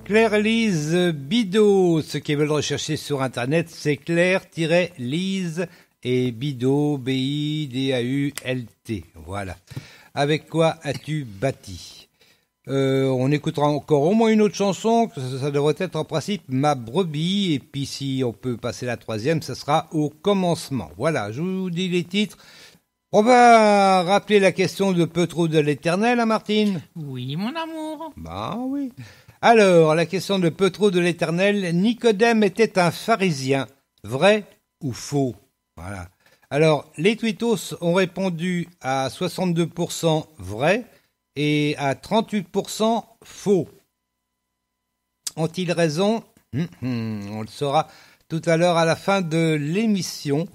Claire-Lise Bidot. Ceux qui veulent rechercher sur Internet, c'est Claire-Lise et Bidot, B-I-D-A-U-L-T. Voilà. Avec quoi as-tu bâti? On écoutera encore au moins une autre chanson. Ça devrait être en principe Ma brebis. Et puis si on peut passer la troisième, ça sera Au commencement. Voilà, je vous dis les titres. On va rappeler la question de peu trop de l'éternel, hein, Martine? Oui, mon amour. Bah oui. Alors, la question de peu trop de l'éternel. Nicodème était un pharisien. Vrai ou faux? Voilà. Alors, les twittos ont répondu à 62% vrai et à 38% faux. Ont-ils raison? On le saura tout à l'heure à la fin de l'émission.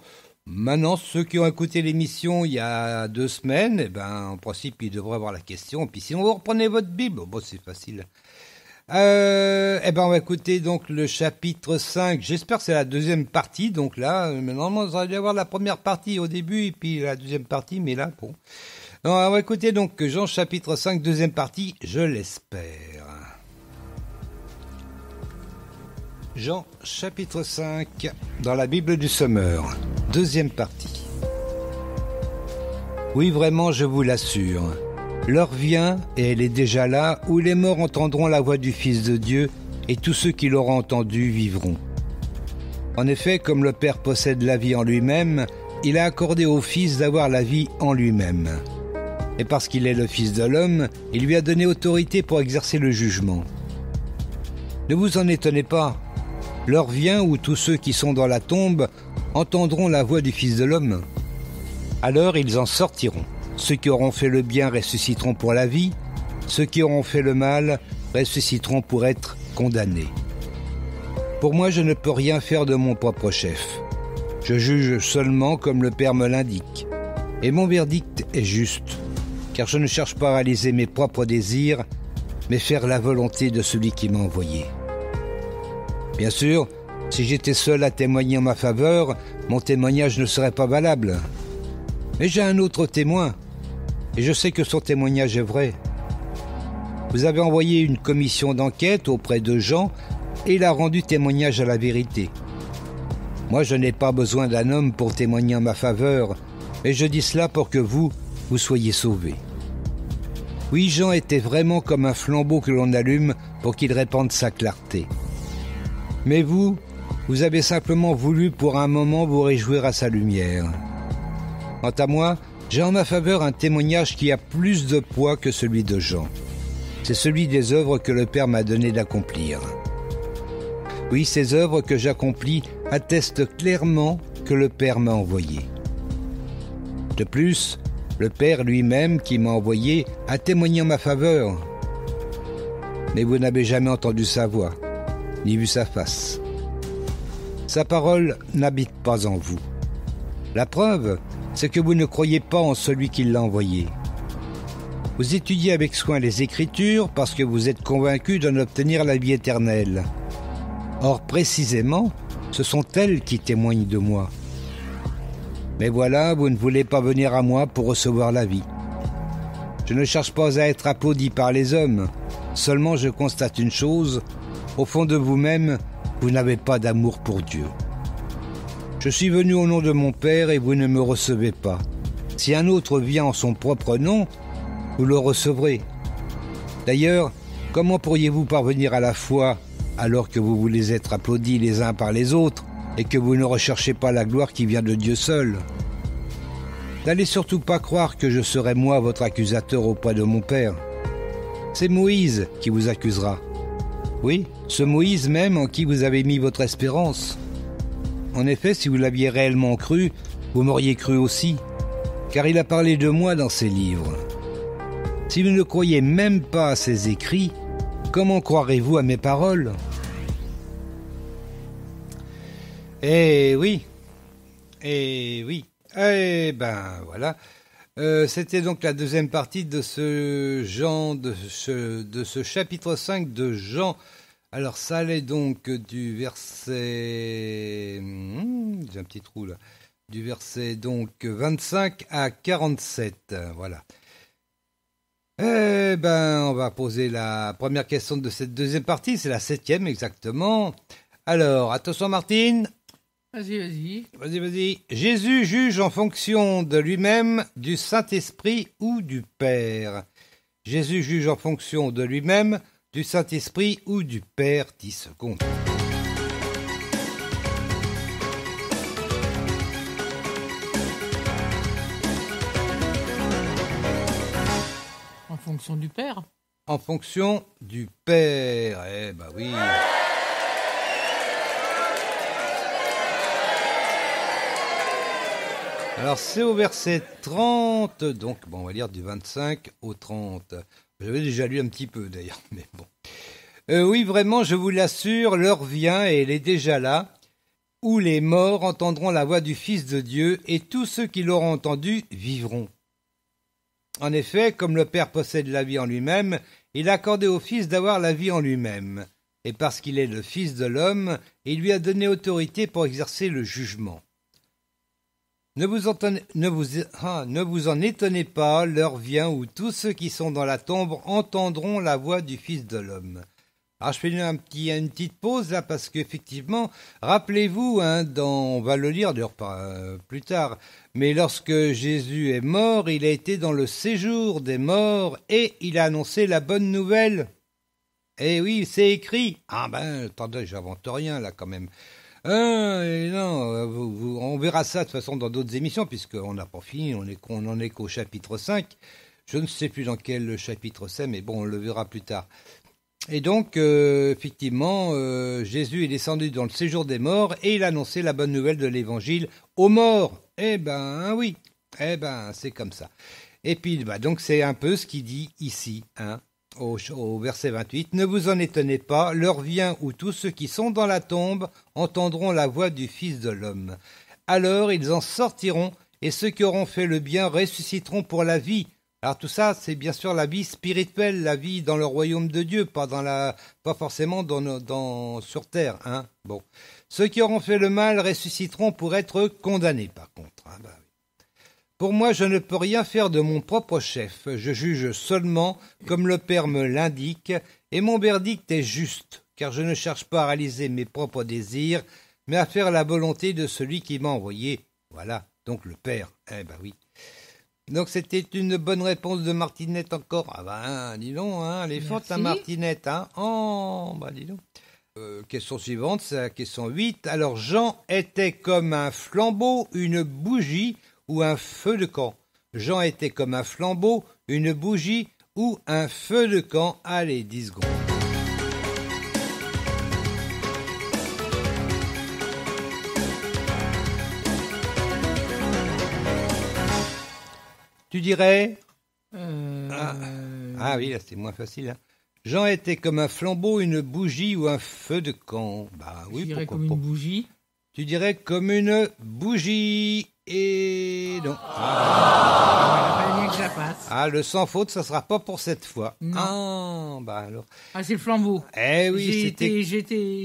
Maintenant, ceux qui ont écouté l'émission il y a 2 semaines, eh ben, en principe, ils devraient avoir la question. Puis si vous reprenez votre Bible, bon, c'est facile. Eh ben, on va écouter donc le chapitre 5. J'espère que c'est la deuxième partie. Donc là, normalement, vous allez avoir la première partie au début et puis la deuxième partie. Mais là, bon. Donc, on va écouter donc Jean chapitre 5, deuxième partie. Je l'espère. Jean chapitre 5, dans la Bible du Sommeur, deuxième partie. Oui, vraiment, je vous l'assure, l'heure vient, et elle est déjà là, où les morts entendront la voix du Fils de Dieu, et tous ceux qui l'auront entendu vivront. En effet, comme le Père possède la vie en lui-même, il a accordé au Fils d'avoir la vie en lui-même. Et parce qu'il est le Fils de l'homme, il lui a donné autorité pour exercer le jugement. Ne vous en étonnez pas. L'heure vient où tous ceux qui sont dans la tombe entendront la voix du Fils de l'homme. Alors ils en sortiront. Ceux qui auront fait le bien ressusciteront pour la vie, ceux qui auront fait le mal ressusciteront pour être condamnés. Pour moi, je ne peux rien faire de mon propre chef. Je juge seulement comme le Père me l'indique. Et mon verdict est juste, car je ne cherche pas à réaliser mes propres désirs, mais faire la volonté de celui qui m'a envoyé. Bien sûr, si j'étais seul à témoigner en ma faveur, mon témoignage ne serait pas valable. Mais j'ai un autre témoin, et je sais que son témoignage est vrai. Vous avez envoyé une commission d'enquête auprès de Jean, et il a rendu témoignage à la vérité. Moi, je n'ai pas besoin d'un homme pour témoigner en ma faveur, mais je dis cela pour que vous soyez sauvés. Oui, Jean était vraiment comme un flambeau que l'on allume pour qu'il répande sa clarté. Mais vous avez simplement voulu pour un moment vous réjouir à sa lumière. Quant à moi, j'ai en ma faveur un témoignage qui a plus de poids que celui de Jean. C'est celui des œuvres que le Père m'a donné d'accomplir. Oui, ces œuvres que j'accomplis attestent clairement que le Père m'a envoyé. De plus, le Père lui-même qui m'a envoyé a témoigné en ma faveur. Mais vous n'avez jamais entendu sa voix, ni vu sa face. Sa parole n'habite pas en vous. La preuve, c'est que vous ne croyez pas en celui qui l'a envoyé. Vous étudiez avec soin les Écritures parce que vous êtes convaincus d'en obtenir la vie éternelle. Or, précisément, ce sont elles qui témoignent de moi. Mais voilà, vous ne voulez pas venir à moi pour recevoir la vie. Je ne cherche pas à être applaudi par les hommes, seulement je constate une chose, au fond de vous-même, vous n'avez pas d'amour pour Dieu. Je suis venu au nom de mon Père et vous ne me recevez pas. Si un autre vient en son propre nom, vous le recevrez. D'ailleurs, comment pourriez-vous parvenir à la foi alors que vous voulez être applaudis les uns par les autres et que vous ne recherchez pas la gloire qui vient de Dieu seul? N'allez surtout pas croire que je serai moi votre accusateur auprès de mon Père. C'est Moïse qui vous accusera. Oui, ce Moïse même en qui vous avez mis votre espérance. En effet, si vous l'aviez réellement cru, vous m'auriez cru aussi, car il a parlé de moi dans ses livres. Si vous ne croyez même pas à ses écrits, comment croirez-vous à mes paroles? Eh oui, eh ben voilà. C'était donc la deuxième partie de ce chapitre 5 de Jean. Alors ça allait donc du verset... j'ai un petit trou là. Du verset donc 25 à 47, voilà. On va poser la première question de cette deuxième partie, c'est la 7e exactement. Alors, attention Martine. Vas-y. Vas-y. Jésus juge en fonction de lui-même, du Saint-Esprit ou du Père. Jésus juge en fonction de lui-même, du Saint-Esprit ou du Père. 10 secondes. En fonction du Père. En fonction du Père. Eh ben oui. Alors c'est au verset 30, donc on va lire du 25 au 30. J'avais déjà lu un petit peu d'ailleurs, mais bon. Oui, vraiment, je vous l'assure, l'heure vient et elle est déjà là, où les morts entendront la voix du Fils de Dieu et tous ceux qui l'auront entendu vivront. En effet, comme le Père possède la vie en lui-même, il a accordé au Fils d'avoir la vie en lui-même. Et parce qu'il est le Fils de l'homme, il lui a donné autorité pour exercer le jugement. Ne vous en étonnez pas, l'heure vient où tous ceux qui sont dans la tombe entendront la voix du Fils de l'homme. Alors je fais une petite pause là parce qu'effectivement, rappelez-vous, on va le lire plus tard, mais lorsque Jésus est mort, il a été dans le séjour des morts et il a annoncé la bonne nouvelle. Eh oui, c'est écrit. Attendez, j'invente rien là quand même. On verra ça de toute façon dans d'autres émissions, puisqu'on n'a pas fini, on en est qu'au chapitre 5. Je ne sais plus dans quel chapitre c'est, mais bon, on le verra plus tard. Et donc, effectivement, Jésus est descendu dans le séjour des morts et il a annoncé la bonne nouvelle de l'évangile aux morts. Oui, c'est comme ça. Et puis, donc c'est un peu ce qu'il dit ici, au verset 28, « Ne vous en étonnez pas, l'heure vient où tous ceux qui sont dans la tombe entendront la voix du Fils de l'homme. Alors ils en sortiront, et ceux qui auront fait le bien ressusciteront pour la vie. » Alors tout ça, c'est bien sûr la vie spirituelle, la vie dans le royaume de Dieu, pas forcément sur terre. Bon. Ceux qui auront fait le mal ressusciteront pour être condamnés, par contre. Oui. Pour moi, je ne peux rien faire de mon propre chef. Je juge seulement comme le Père me l'indique, et mon verdict est juste, car je ne cherche pas à réaliser mes propres désirs, mais à faire la volonté de celui qui m'a envoyé. Voilà, donc le Père. Oui. Donc c'était une bonne réponse de Martinette encore. Dis donc, elle est forte, Martinette. Dis donc. Question suivante, c'est la question 8. Alors, Jean était comme un flambeau, une bougie ou un feu de camp. Jean était comme un flambeau, une bougie ou un feu de camp. Allez, 10 secondes. Tu dirais oui, là c'est moins facile. Jean était comme un flambeau, une bougie ou un feu de camp. Oui, je dirais comme une bougie. Tu dirais comme une bougie. Et non. Fallait bien que je la fasse. Le sans faute, ça sera pas pour cette fois. Non. Alors. C'est le flambeau. Oui,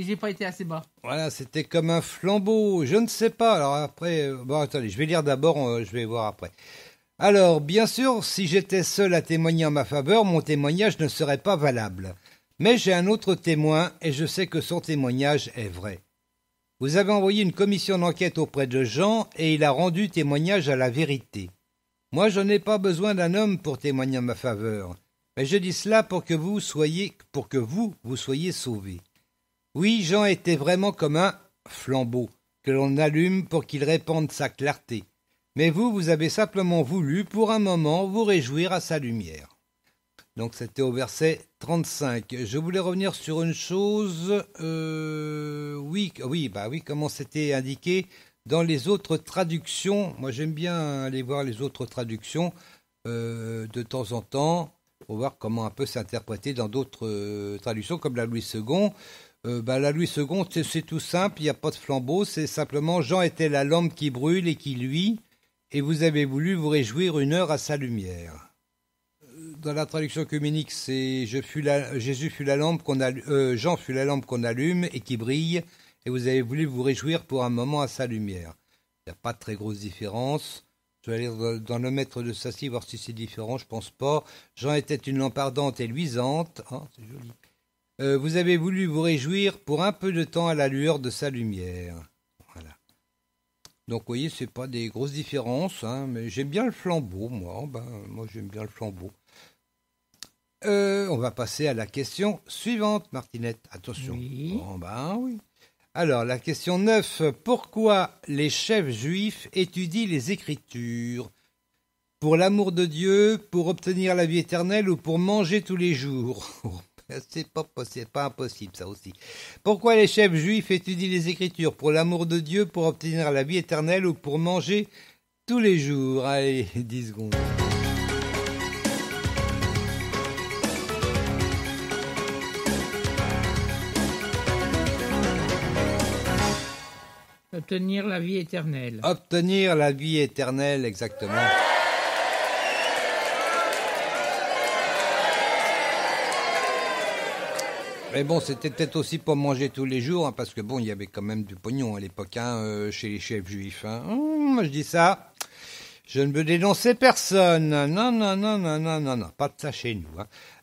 j'ai pas été assez bas. Voilà, c'était comme un flambeau. Je ne sais pas. Alors après, attendez, je vais lire d'abord, je vais voir après. Alors, bien sûr, si j'étais seul à témoigner en ma faveur, mon témoignage ne serait pas valable. Mais j'ai un autre témoin et je sais que son témoignage est vrai. Vous avez envoyé une commission d'enquête auprès de Jean et il a rendu témoignage à la vérité. Moi, je n'ai pas besoin d'un homme pour témoigner en ma faveur. Mais je dis cela pour que vous soyez sauvés. Oui, Jean était vraiment comme un flambeau que l'on allume pour qu'il répande sa clarté. Mais vous avez simplement voulu, pour un moment, vous réjouir à sa lumière. Donc c'était au verset 35. Je voulais revenir sur une chose. Oui, comment c'était indiqué dans les autres traductions. Moi, j'aime bien aller voir les autres traductions de temps en temps pour voir comment un peu s'interpréter dans d'autres traductions, comme la Louis II. La Louis II, c'est tout simple, il n'y a pas de flambeau, c'est simplement Jean était la lampe qui brûle et qui luit. Et vous avez voulu vous réjouir une heure à sa lumière. Dans la traduction œcuménique, c'est Jean fut la lampe qu'on allume et qui brille, et vous avez voulu vous réjouir pour un moment à sa lumière. Il n'y a pas de très grosse différence. Je vais aller dans le maître de Sacy, voir si c'est différent, je pense pas. Jean était une lampe ardente et luisante. Oh, c'est joli. Vous avez voulu vous réjouir pour un peu de temps à la lueur de sa lumière. Voilà. Donc, vous voyez, c'est pas des grosses différences, hein, mais j'aime bien le flambeau, moi. Moi, j'aime bien le flambeau. On va passer à la question suivante, Martinette. Attention. Oui. Oui. Alors, la question 9. Pourquoi les chefs juifs étudient les Écritures? Pour l'amour de Dieu, pour obtenir la vie éternelle ou pour manger tous les jours? C'est pas impossible, ça aussi. Pourquoi les chefs juifs étudient les Écritures? Pour l'amour de Dieu, pour obtenir la vie éternelle ou pour manger tous les jours? Allez, 10 secondes. Obtenir la vie éternelle. Obtenir la vie éternelle, exactement. Mais bon, c'était peut-être aussi pour manger tous les jours, hein, parce que bon, il y avait quand même du pognon à l'époque, chez les chefs juifs. Moi, je dis ça, je ne veux dénoncer personne. Non, pas de ça chez nous.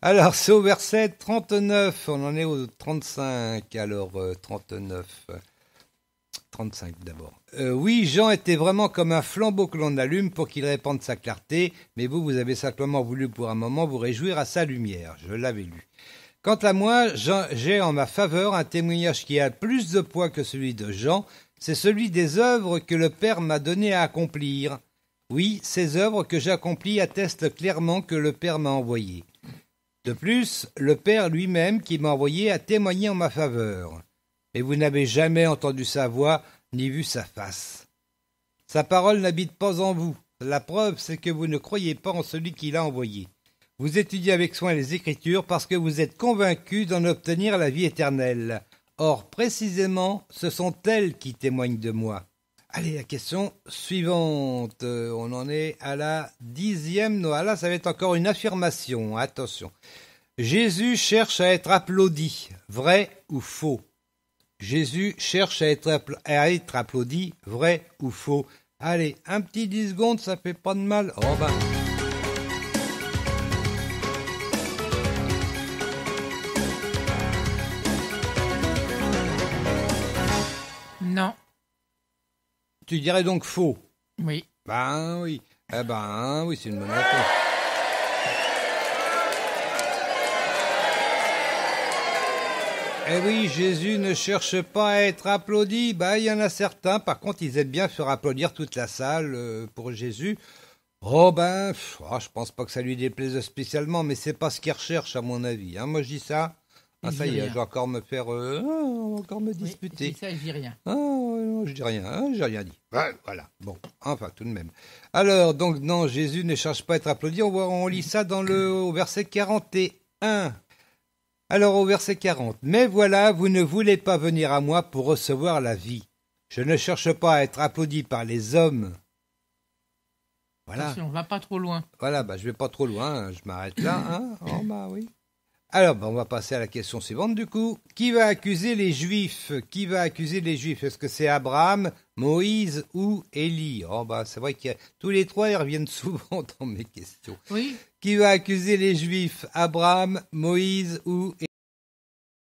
Alors, c'est au verset 39, on en est au 35, alors 39... 35 d'abord. Oui, Jean était vraiment comme un flambeau que l'on allume pour qu'il répande sa clarté, mais vous avez simplement voulu pour un moment vous réjouir à sa lumière. Je l'avais lu. Quant à moi, j'ai en ma faveur un témoignage qui a plus de poids que celui de Jean, c'est celui des œuvres que le Père m'a donné à accomplir. Oui, ces œuvres que j'accomplis attestent clairement que le Père m'a envoyé. De plus, le Père lui-même qui m'a envoyé a témoigné en ma faveur. Mais vous n'avez jamais entendu sa voix, ni vu sa face. Sa parole n'habite pas en vous. La preuve, c'est que vous ne croyez pas en celui qui l'a envoyé. Vous étudiez avec soin les Écritures parce que vous êtes convaincus d'en obtenir la vie éternelle. Or, précisément, ce sont elles qui témoignent de moi. Allez, la question suivante. On en est à la 10e. Non, là, ça va être encore une affirmation. Attention. Jésus cherche à être applaudi. Vrai ou faux? Jésus cherche à être applaudi, vrai ou faux? Allez, un petit 10 secondes, ça fait pas de mal. Non. Tu dirais donc faux? Oui. Oui. Oui, c'est une bonne réponse. Eh oui, Jésus ne cherche pas à être applaudi. Il y en a certains, par contre, ils aiment bien faire applaudir toute la salle pour Jésus. Je pense pas que ça lui déplaise spécialement, mais c'est pas ce qu'il recherche, à mon avis. Moi, je dis ça. Ça y est, je vais encore me faire... encore me disputer. Oui, ça, je dis rien. Je dis rien, j'ai rien dit. Voilà, bon, enfin, tout de même. Alors, donc, non, Jésus ne cherche pas à être applaudi. On lit ça au verset 41. Alors au verset 40, « Mais voilà, vous ne voulez pas venir à moi pour recevoir la vie. Je ne cherche pas à être applaudi par les hommes. » Voilà. Attention, on va pas trop loin. Voilà, je vais pas trop loin, je m'arrête là. Oui. Alors, on va passer à la question suivante du coup. Qui va accuser les Juifs? Qui va accuser les Juifs? Est-ce que c'est Abraham, Moïse ou Élie? C'est vrai que tous les trois, ils reviennent souvent dans mes questions. Oui. Qui va accuser les Juifs? Abraham, Moïse ou